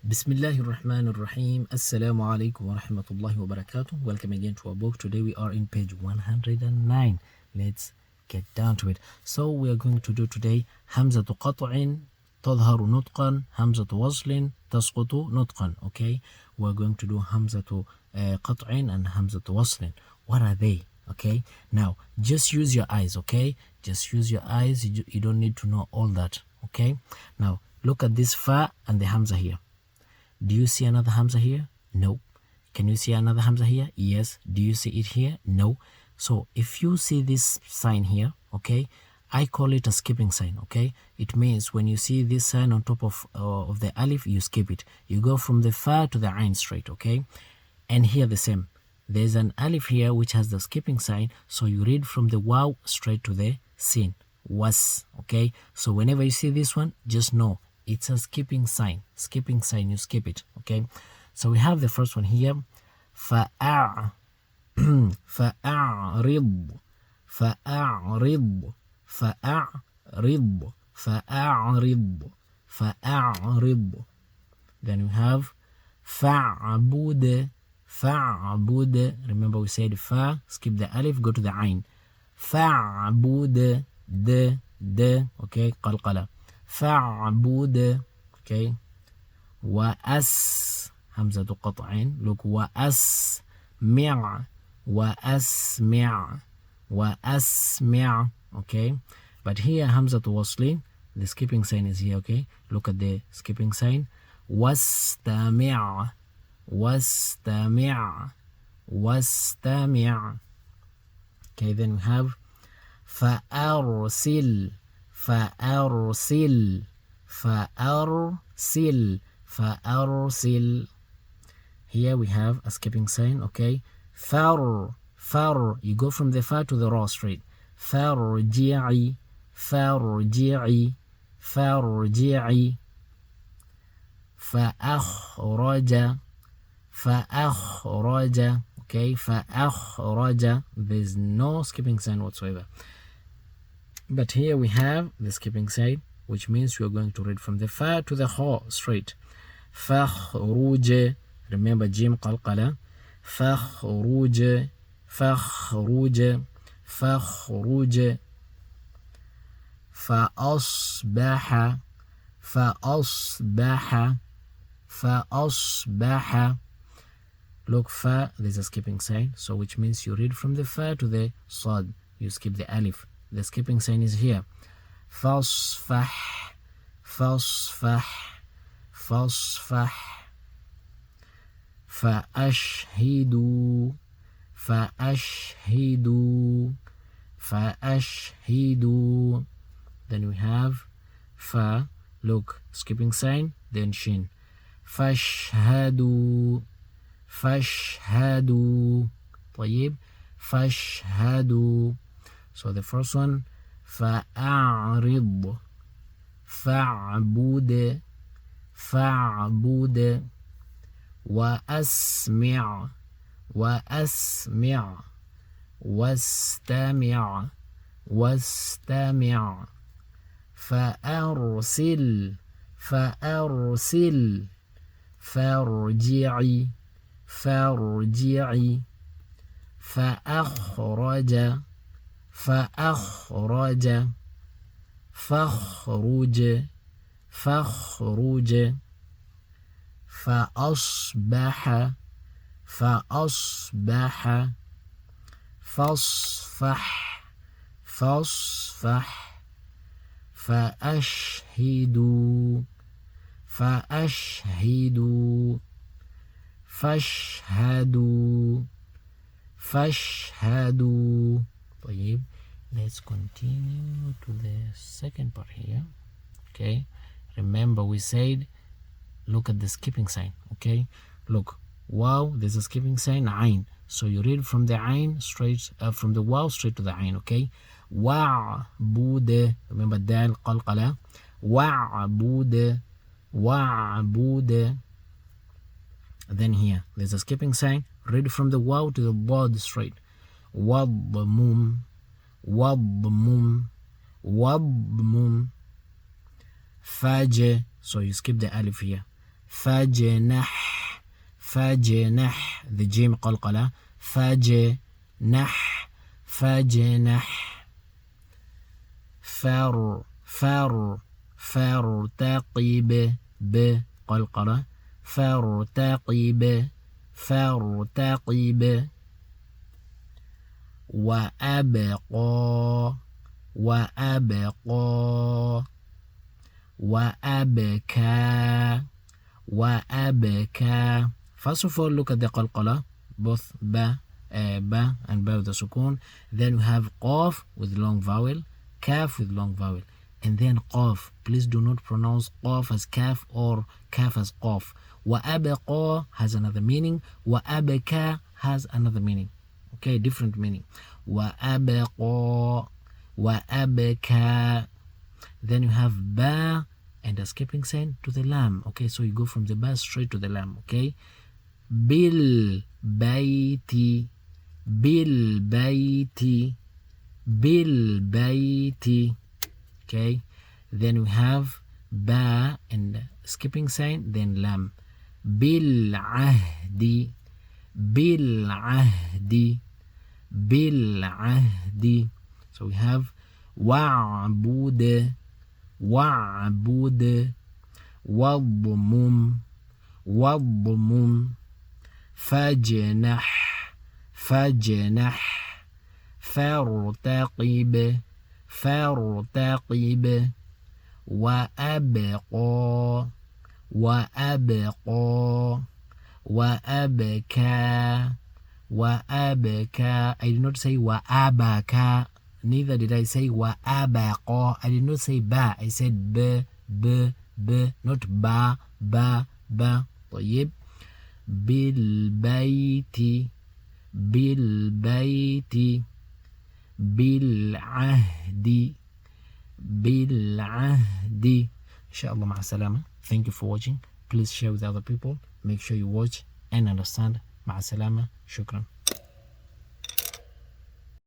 Bismillahirrahmanirrahim. Assalamu alaikum wa rahmatullahi wa barakatuh. Welcome again to our book. Today we are in page 109. Let's get down to it. So we are going to do today Hamzatu Qat3 تظهر نطقا همزة وصل تسقط نطقا. Okay, we're going to do Hamzatu Qat3 and Hamzatu Wasl. What are they? Okay, now just use your eyes. Okay, just use your eyes. You don't need to know all that. Okay, now look at this fa and the Hamza here. Do you see another Hamza here? No. Can you see another Hamza here? Yes. Do you see it here? No. So if you see this sign here, okay, I call it a skipping sign. Okay, it means when you see this sign on top of the alif, you skip it. You go from the fa to the ain straight. Okay, and here the same. There's an alif here which has the skipping sign, so you read from the waw straight to the sin. Was. Okay, so whenever you see this one, just know it's a skipping sign. Skipping sign, you skip it. Okay, so we have the first one here. فأعرض فأعرض فأعرض فأعرض فأعرض. Then we have فأعبد فأعبد. Remember we said fa, skip the alif, go to the ain. فأعبد د. Okay, قلقلة. فأعبد. Okay, وأس همزة قطع. Look, وأسمع وأسمع وأسمع. Okay, but here Hamza Wasl, the skipping sign is here. Okay, look at the skipping sign. واستمع واستمع واستمع. Okay, then we have فأرسل فأرسل فأرسل فأرسل. Here we have a skipping sign. Okay, far. You go from the fa to the ra straight. فارجعي فارجعي فارجعي. فأخرج فأخرج. Okay, فأخرج. There's no skipping sign whatsoever. But here we have the skipping sign, which means you are going to read from the fa to the kha straight. فخروج. Remember jim qalqala. فخروج فخروج فخروج. فأصبح فأصبح فأصبح. Look, fa, there's a skipping sign, so which means you read from the fa to the Saad. You skip the alif. The skipping sign is here. فاصفح فاصفح فاصفح. فأشهدوا فأشهدوا فأشهدوا. Then we have fa, look, skipping sign, then shin. فاشهدوا فاشهدوا. طيب, فاشهدوا. So the first one, فأعرض فاعبد فاعبد. وأسمع وأسمع واستمع واستمع. فأرسل فأرسل فارجعي فارجعي. فأخرج فأخرج فاخرج فاخرج. فأصبح فأصبح فاصفح فاصفح. فأشهدوا فأشهدوا فاشهدوا فاشهدوا. طيب, let's continue to the second part here. Okay, remember we said look at the skipping sign. Okay, look, wow, there's a skipping sign, ain, so you read from the ain straight, from the waw straight to the ain. Okay, wa'bud. Remember dal qalqala. wa'bud wa'bud. Then here there's a skipping sign, read from the waw to the bod straight. وَضْمُمْ وَضْمُمْ وَضْمُمْ. فَاجِ, so you skip the alif here. فجنح فجنح the جيم قلقلة فجنح فجنح فارتقب بقلقلة فارتقب وأبقى وأبكى. First of all, look at the qalqala, both ba and ba with the sukun. Then we have qaf with long vowel, kaf with long vowel, and then qaf. Please do not pronounce qaf as kaf or kaf as qaf. وأبقى has another meaning. وأبكى has another meaning. Okay, different meaning. وأبقى وأبكى. Then you have ba and a skipping sign to the lam. Okay, so you go from the ba straight to the lam. Okay, بالبيت Okay, then we have ba and skipping sign, then lam. بالعهد So we have وَعْبُدْ واضمم فاجنح فارتقب وأبكى. I did not say وأبكى, neither did I say وأبقى. I did not say ba, I said b, not ba. طيب. بالبيت بالعهد Inshallah, مع السلامة. Thank you for watching. Please share with other people. Make sure you watch and understand. مع السلامة. شكرا.